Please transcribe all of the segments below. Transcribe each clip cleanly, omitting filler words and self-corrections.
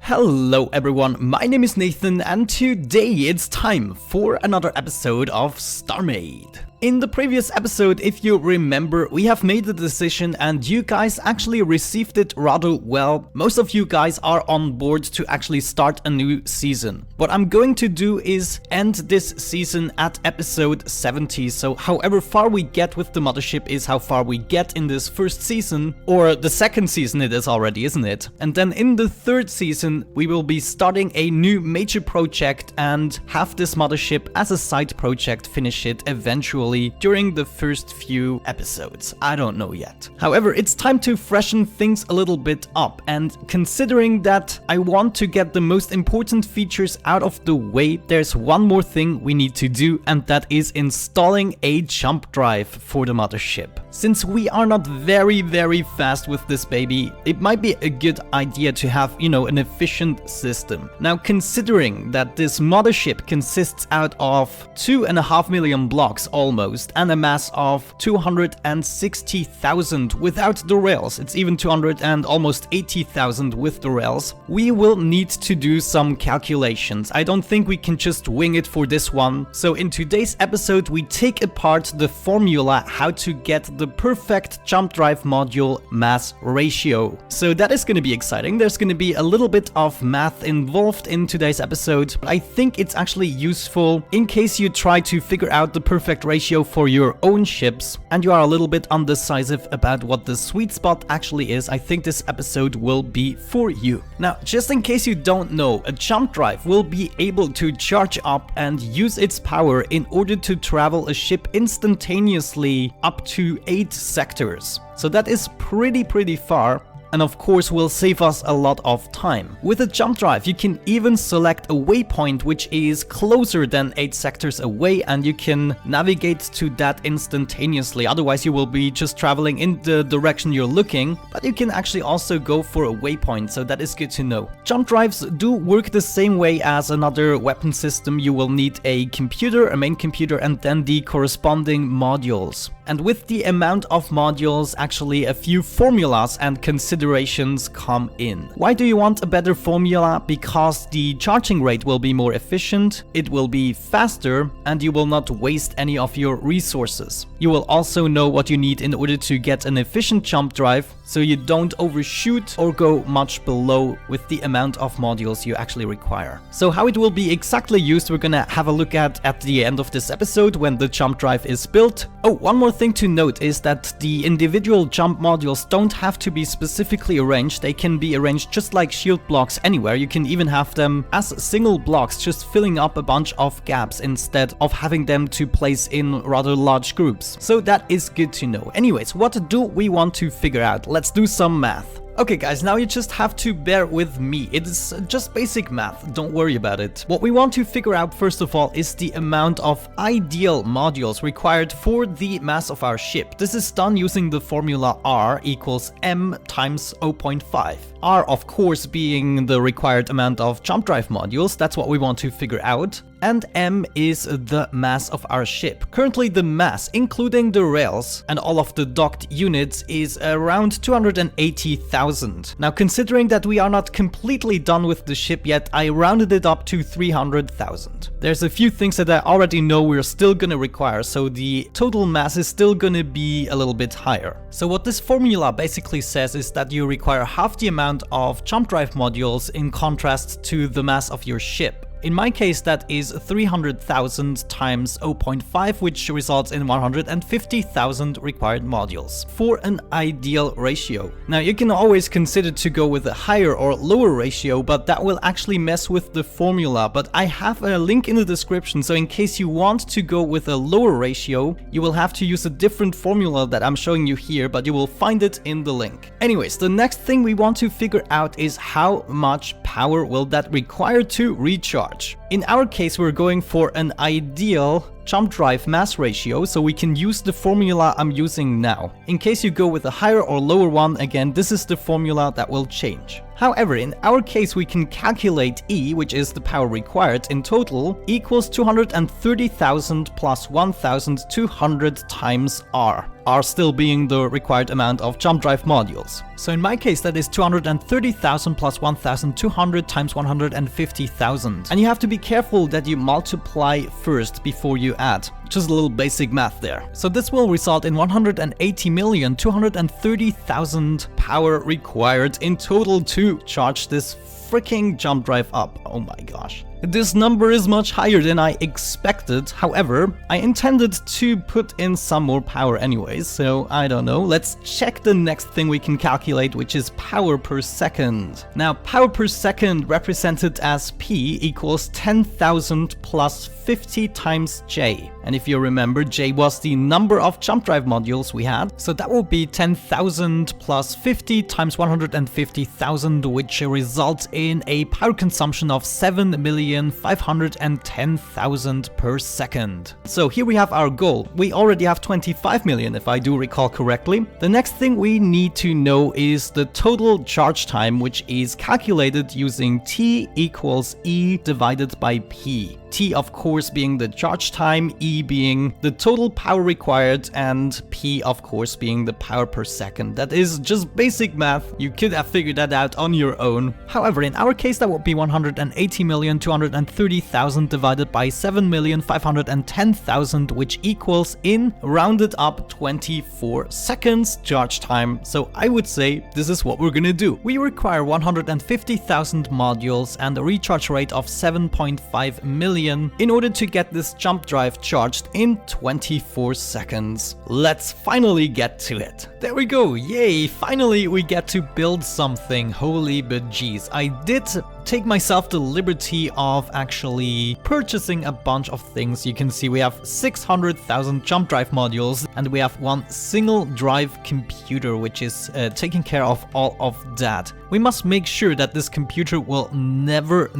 Hello everyone, my name is Nathan and today it's time for another episode of Starmade. In the previous episode, if you remember, we have made the decision and you guys actually received it rather well. Most of you guys are on board to actually start a new season. What I'm going to do is end this season at episode 70, so however far we get with the Mothership is how far we get in this first season, or the second season it is already, isn't it? And then in the third season, we will be starting a new major project and have this Mothership as a side project, finish it eventually during the first few episodes. I don't know yet. However, it's time to freshen things a little bit up, and considering that I want to get the most important features out of the way, there's one more thing we need to do, and that is installing a jump drive for the Mothership. Since we are not very fast with this baby, it might be a good idea to have, an efficient system. Now, considering that this Mothership consists out of 2.5 million blocks almost, and a mass of 260,000 without the rails, it's even 200 and almost 80,000 with the rails, we will need to do some calculations. I don't think we can just wing it for this one. So in today's episode, we take apart the formula how to get the perfect jump drive module mass ratio. So that is going to be exciting. There's going to be a little bit of math involved in today's episode, but I think it's actually useful in case you try to figure out the perfect ratio for your own ships and you are a little bit undecisive about what the sweet spot actually is. I think this episode will be for you. Now, just in case you don't know, a jump drive will be able to charge up and use its power in order to travel a ship instantaneously up to 8 sectors. So that is pretty far, and of course will save us a lot of time. With a jump drive, you can even select a waypoint which is closer than 8 sectors away, and you can navigate to that instantaneously. Otherwise you will be just traveling in the direction you're looking, but you can actually also go for a waypoint, so that is good to know. Jump drives do work the same way as another weapon system. You will need a computer, a main computer, and then the corresponding modules. And with the amount of modules, actually a few formulas and considerations come in. Why do you want a better formula? Because the charging rate will be more efficient, it will be faster, and you will not waste any of your resources. You will also know what you need in order to get an efficient jump drive, so you don't overshoot or go much below with the amount of modules you actually require. So how it will be exactly used, we're gonna have a look at the end of this episode when the jump drive is built. Oh, one more thing to note is that the individual jump modules don't have to be specifically arranged. They can be arranged just like shield blocks anywhere. You can even have them as single blocks, just filling up a bunch of gaps instead of having them to place in rather large groups. So that is good to know. Anyways, what do we want to figure out? Let's do some math. Okay guys, now you just have to bear with me. It is just basic math, don't worry about it. What we want to figure out first of all is the amount of ideal modules required for the mass of our ship. This is done using the formula R equals M times 0.5. R of course being the required amount of jump drive modules, that's what we want to figure out. And M is the mass of our ship. Currently the mass, including the rails and all of the docked units, is around 280,000. Now considering that we are not completely done with the ship yet, I rounded it up to 300,000. There's a few things that I already know we're still gonna require, so the total mass is still gonna be a little bit higher. So what this formula basically says is that you require half the amount of jump drive modules in contrast to the mass of your ship. In my case, that is 300,000 times 0.5, which results in 150,000 required modules for an ideal ratio. Now, you can always consider to go with a higher or lower ratio, but that will actually mess with the formula. But I have a link in the description, so in case you want to go with a lower ratio, you will have to use a different formula that I'm showing you here, but you will find it in the link. Anyways, the next thing we want to figure out is how much power will that require to recharge. In our case, we're going for an ideal jump drive mass ratio, so we can use the formula I'm using now. In case you go with a higher or lower one, again, this is the formula that will change. However, in our case we can calculate E, which is the power required in total, equals 230,000 plus 1,200 times R. R still being the required amount of jump drive modules. So in my case that is 230,000 plus 1,200 times 150,000. And you have to be careful that you multiply first before you add. Just a little basic math there. So this will result in 180,230,000 power required in total to charge this freaking jump drive up. Oh my gosh. This number is much higher than I expected. However, I intended to put in some more power anyways, so I don't know. Let's check the next thing we can calculate, which is power per second. Now, power per second represented as P equals 10,000 plus 50 times J. And if you remember, J was the number of jump drive modules we had. So that would be 10,000 plus 50 times 150,000, which results in a power consumption of 7,510,000 per second. So here we have our goal. We already have 25 million if I do recall correctly. The next thing we need to know is the total charge time, which is calculated using T equals E divided by P. T of course being the charge time, E being the total power required, and P of course being the power per second. That is just basic math. You could have figured that out on your own. However, in our case that would be 180,230,000 divided by 7,510,000, which equals in rounded up 24 seconds charge time. So I would say this is what we're gonna do. We require 150,000 modules and a recharge rate of 7.5 million in order to get this jump drive charged in 24 seconds. Let's finally get to it. There we go, yay, finally we get to build something. Holy bejeez, I did take myself the liberty of actually purchasing a bunch of things. You can see we have 600,000 jump drive modules and we have one single drive computer which is taking care of all of that. We must make sure that this computer will never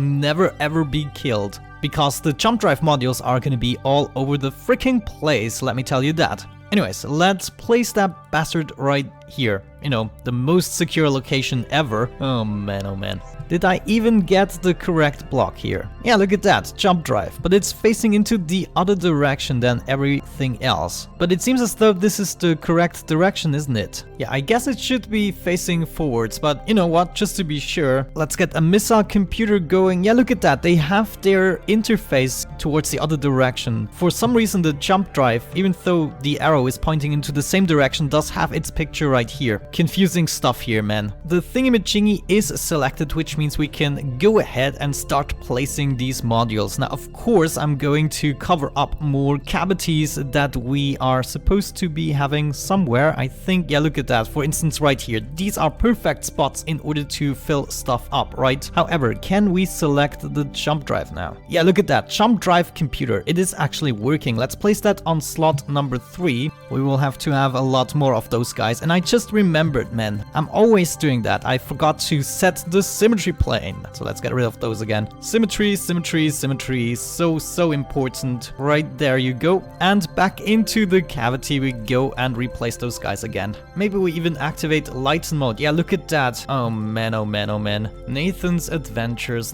ever be killed, because the jump drive modules are gonna be all over the freaking place, let me tell you that. Anyways, let's place that bastard right here. You know, the most secure location ever. Oh man. Did I even get the correct block here? Yeah, look at that, jump drive. But it's facing into the other direction than everything else. But it seems as though this is the correct direction, isn't it? Yeah, I guess it should be facing forwards, but you know what, just to be sure, let's get a missile computer going. Yeah, look at that, they have their interface towards the other direction. For some reason the jump drive, even though the arrow is pointing into the same direction, does have its picture right here. Confusing stuff here, man. The thingamajiggy is selected, which means we can go ahead and start placing these modules. Now, of course, I'm going to cover up more cavities that we are supposed to be having somewhere. I think, yeah, look at that. For instance, right here. These are perfect spots in order to fill stuff up, right? However, can we select the jump drive now? Yeah, look at that. Jump drive computer. It is actually working. Let's place that on slot number 3. We will have to have a lot more of those guys. And I just remembered, man, I'm always doing that. I forgot to set the symmetry plane. So let's get rid of those again. Symmetry. So important. Right there you go. And back into the cavity we go and replace those guys again. Maybe we even activate lighten mode. Yeah, look at that. Oh man. Nathan's adventures.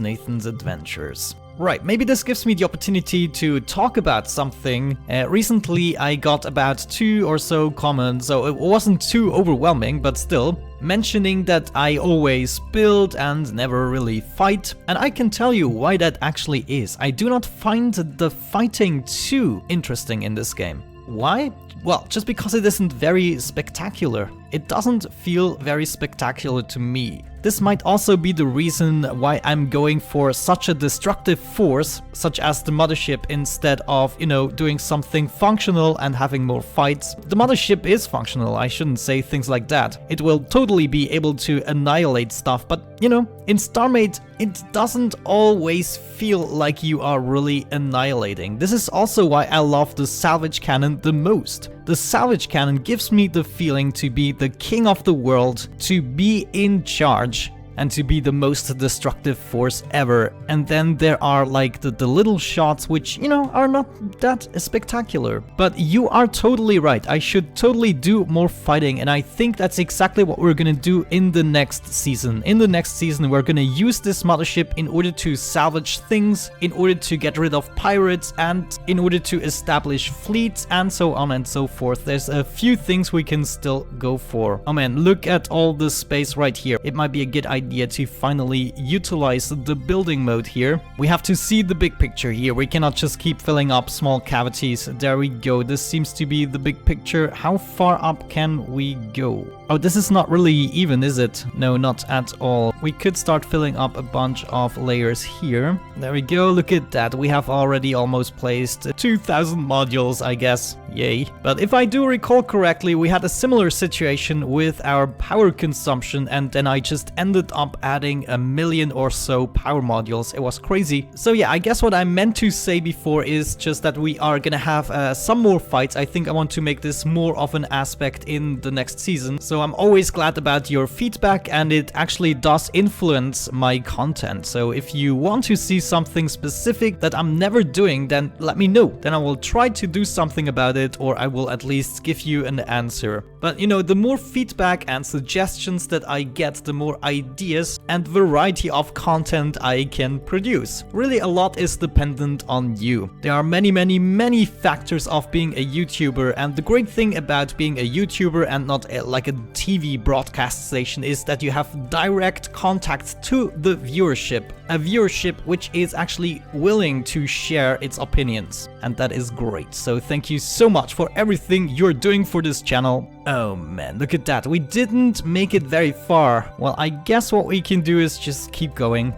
Right, maybe this gives me the opportunity to talk about something. Recently I got about 2 or so comments, so it wasn't too overwhelming, but still, mentioning that I always build and never really fight. And I can tell you why that actually is. I do not find the fighting too interesting in this game. Why? Well, just because it isn't very spectacular. It doesn't feel very spectacular to me. This might also be the reason why I'm going for such a destructive force, such as the Mothership, instead of, you know, doing something functional and having more fights. The Mothership is functional, I shouldn't say things like that. It will totally be able to annihilate stuff, but, you know, in Starmade, it doesn't always feel like you are really annihilating. This is also why I love the salvage cannon the most. The salvage cannon gives me the feeling to be the king of the world, to be in charge, and to be the most destructive force ever. And then there are like the little shots which, you know, are not that spectacular. But you are totally right, I should totally do more fighting, and I think that's exactly what we're gonna do in the next season. In the next season we're gonna use this mothership in order to salvage things, in order to get rid of pirates, and in order to establish fleets, and so on and so forth. There's a few things we can still go for. Oh man, look at all the space right here. It might be a good idea to finally utilize the building mode here. We have to see the big picture here. We cannot just keep filling up small cavities. There we go. This seems to be the big picture. How far up can we go? Oh, this is not really even, is it? No, not at all. We could start filling up a bunch of layers here. There we go. Look at that. We have already almost placed 2,000 modules, I guess. Yay. But if I do recall correctly, we had a similar situation with our power consumption, and then I just ended up adding 1 million or so power modules. It was crazy. So yeah, I guess what I meant to say before is just that we are gonna have some more fights. I think I want to make this more of an aspect in the next season. So I'm always glad about your feedback, and it actually does influence my content. So if you want to see something specific that I'm never doing, then let me know. Then I will try to do something about it, or I will at least give you an answer. But you know, the more feedback and suggestions that I get, the more ideas and variety of content I can produce. Really, a lot is dependent on you. There are many factors of being a YouTuber, and the great thing about being a YouTuber and not like a TV broadcast station is that you have direct contact to the viewership. A viewership which is actually willing to share its opinions, and that is great. So thank you so much for everything you're doing for this channel. Oh man, look at that. We didn't make it very far. Well, I guess what we can do is just keep going,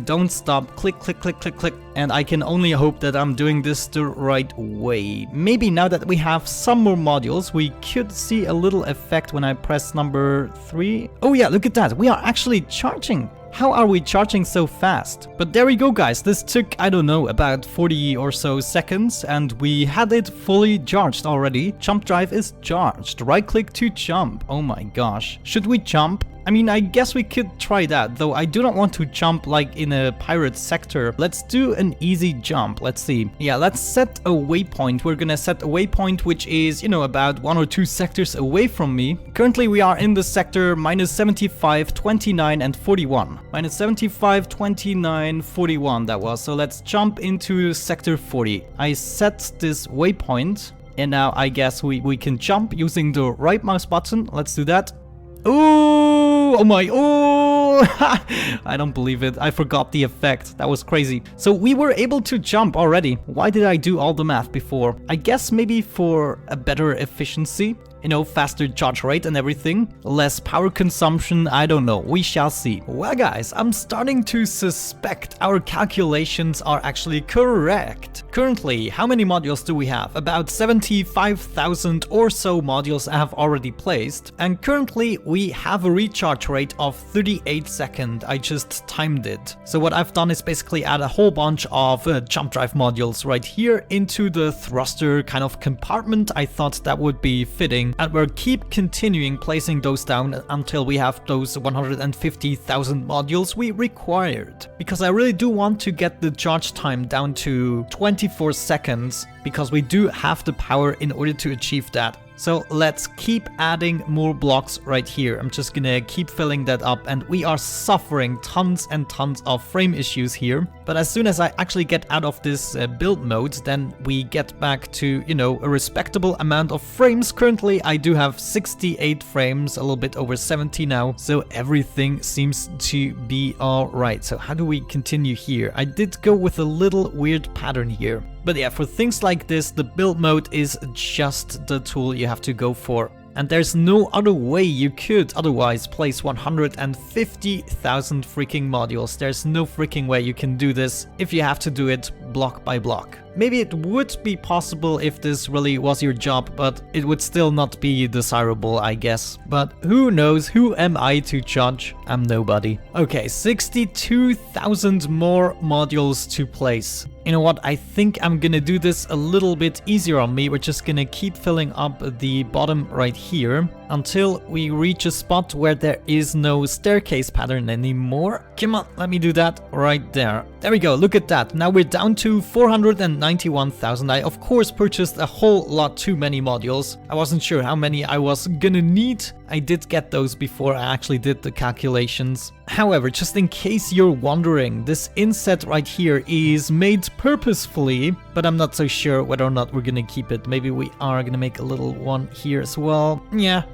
don't stop, click, click, click, click, click. And I can only hope that I'm doing this the right way. Maybe now that we have some more modules, we could see a little effect when I press number 3. Oh yeah, look at that. We are actually charging. How are we charging so fast? But there we go, guys. This took, I don't know, about 40 or so seconds, and we had it fully charged already. Jump drive is charged. Right click to jump. Oh my gosh. Should we jump? I mean, I guess we could try that, though I do not want to jump like in a pirate sector. Let's do an easy jump. Let's see. Yeah, let's set a waypoint. We're gonna set a waypoint which is, you know, about 1 or 2 sectors away from me. Currently, we are in the sector -75, 29, and 41. -75, 29, 41 that was. So let's jump into sector 40. I set this waypoint, and now I guess we can jump using the right mouse button. Let's do that. Oh my, oh, I don't believe it. I forgot the effect. That was crazy. So we were able to jump already. Why did I do all the math before? I guess maybe for a better efficiency. You know, faster charge rate and everything, less power consumption, I don't know, we shall see. Well guys, I'm starting to suspect our calculations are actually correct. Currently, how many modules do we have? About 75,000 or so modules I have already placed, and currently we have a recharge rate of 38 seconds. I just timed it. So what I've done is basically add a whole bunch of jump drive modules right here into the thruster kind of compartment. I thought that would be fitting. And we'll keep continuing placing those down until we have those 150,000 modules we required. Because I really do want to get the charge time down to 24 seconds, because we do have the power in order to achieve that. So let's keep adding more blocks right here. I'm just gonna keep filling that up, and we are suffering tons and tons of frame issues here. But as soon as I actually get out of this build mode, then we get back to, you know, a respectable amount of frames. Currently, I do have 68 frames, a little bit over 70 now. So everything seems to be all right. So how do we continue here? I did go with a little weird pattern here. But yeah, for things like this, the build mode is just the tool you have to go for. And there's no other way you could otherwise place 150,000 freaking modules. There's no freaking way you can do this if you have to do it block by block. Maybe it would be possible if this really was your job, but it would still not be desirable, I guess. But who knows? Who am I to judge? I'm nobody. Okay, 62,000 more modules to place. You know what? I think I'm gonna do this a little bit easier on me. We're just gonna keep filling up the bottom right here until we reach a spot where there is no staircase pattern anymore. Come on, let me do that right there. There we go, look at that. Now we're down to 491,000. I of course purchased a whole lot too many modules. I wasn't sure how many I was gonna need. I did get those before I actually did the calculations. However, just in case you're wondering, this inset right here is made purposefully, but I'm not so sure whether or not we're gonna keep it. Maybe we are gonna make a little one here as well. Yeah,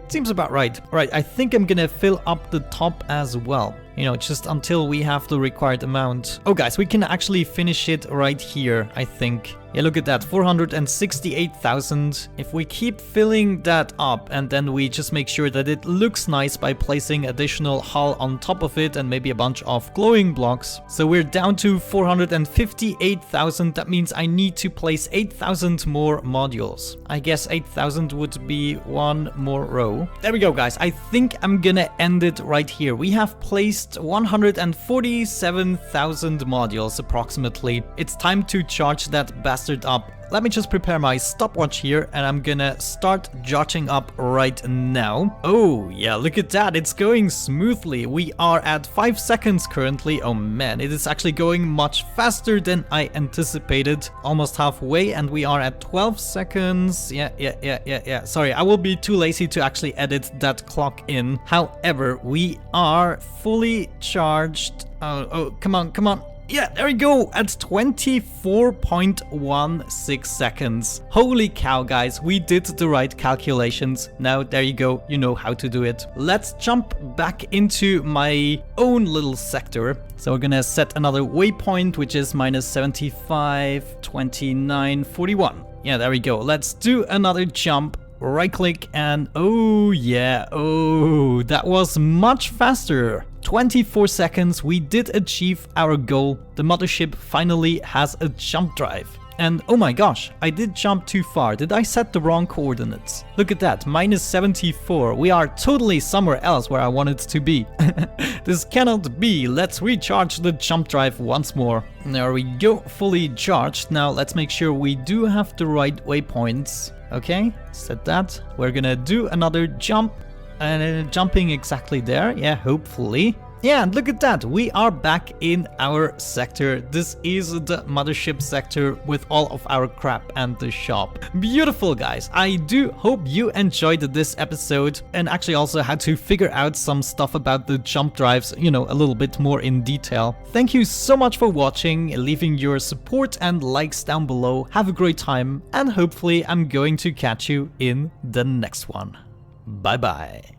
seems about right. Alright, I think I'm gonna fill up the top as well. You know, just until we have the required amount. Oh guys, we can actually finish it right here, I think. Yeah, look at that, 468,000. If we keep filling that up and then we just make sure that it looks nice by placing additional hull on top of it and maybe a bunch of glowing blocks. So we're down to 458,000. That means I need to place 8,000 more modules. I guess 8,000 would be one more row. There we go, guys. I think I'm gonna end it right here. We have placed 147,000 modules approximately. It's time to charge that bastard up. Let me just prepare my stopwatch here and I'm gonna start charging up right now. Oh yeah, look at that, it's going smoothly. We are at 5 seconds currently. Oh man, it is actually going much faster than I anticipated. Almost halfway and we are at 12 seconds. Yeah. Sorry, I will be too lazy to actually edit that clock in. However, we are fully charged. Oh, come on. Yeah, there we go, at 24.16 seconds. Holy cow, guys, we did the right calculations. Now, there you go, you know how to do it. Let's jump back into my own little sector. So we're gonna set another waypoint, which is minus 75, 29, 41. Yeah, there we go. Let's do another jump. Right click and oh yeah, oh, that was much faster. 24 seconds, we did achieve our goal. The mothership finally has a jump drive. And oh my gosh, I did jump too far. Did I set the wrong coordinates? Look at that, minus 74. We are totally somewhere else where I wanted to be. This cannot be. Let's recharge the jump drive once more. There we go, fully charged. Now let's make sure we do have the right waypoints. Okay, set that. We're gonna do another jump and jumping exactly there. Yeah, hopefully. Yeah, and look at that, we are back in our sector. This is the mothership sector with all of our crap and the shop. Beautiful, guys. I do hope you enjoyed this episode and actually also had to figure out some stuff about the jump drives, you know, a little bit more in detail. Thank you so much for watching, leaving your support and likes down below. Have a great time and hopefully I'm going to catch you in the next one. Bye bye.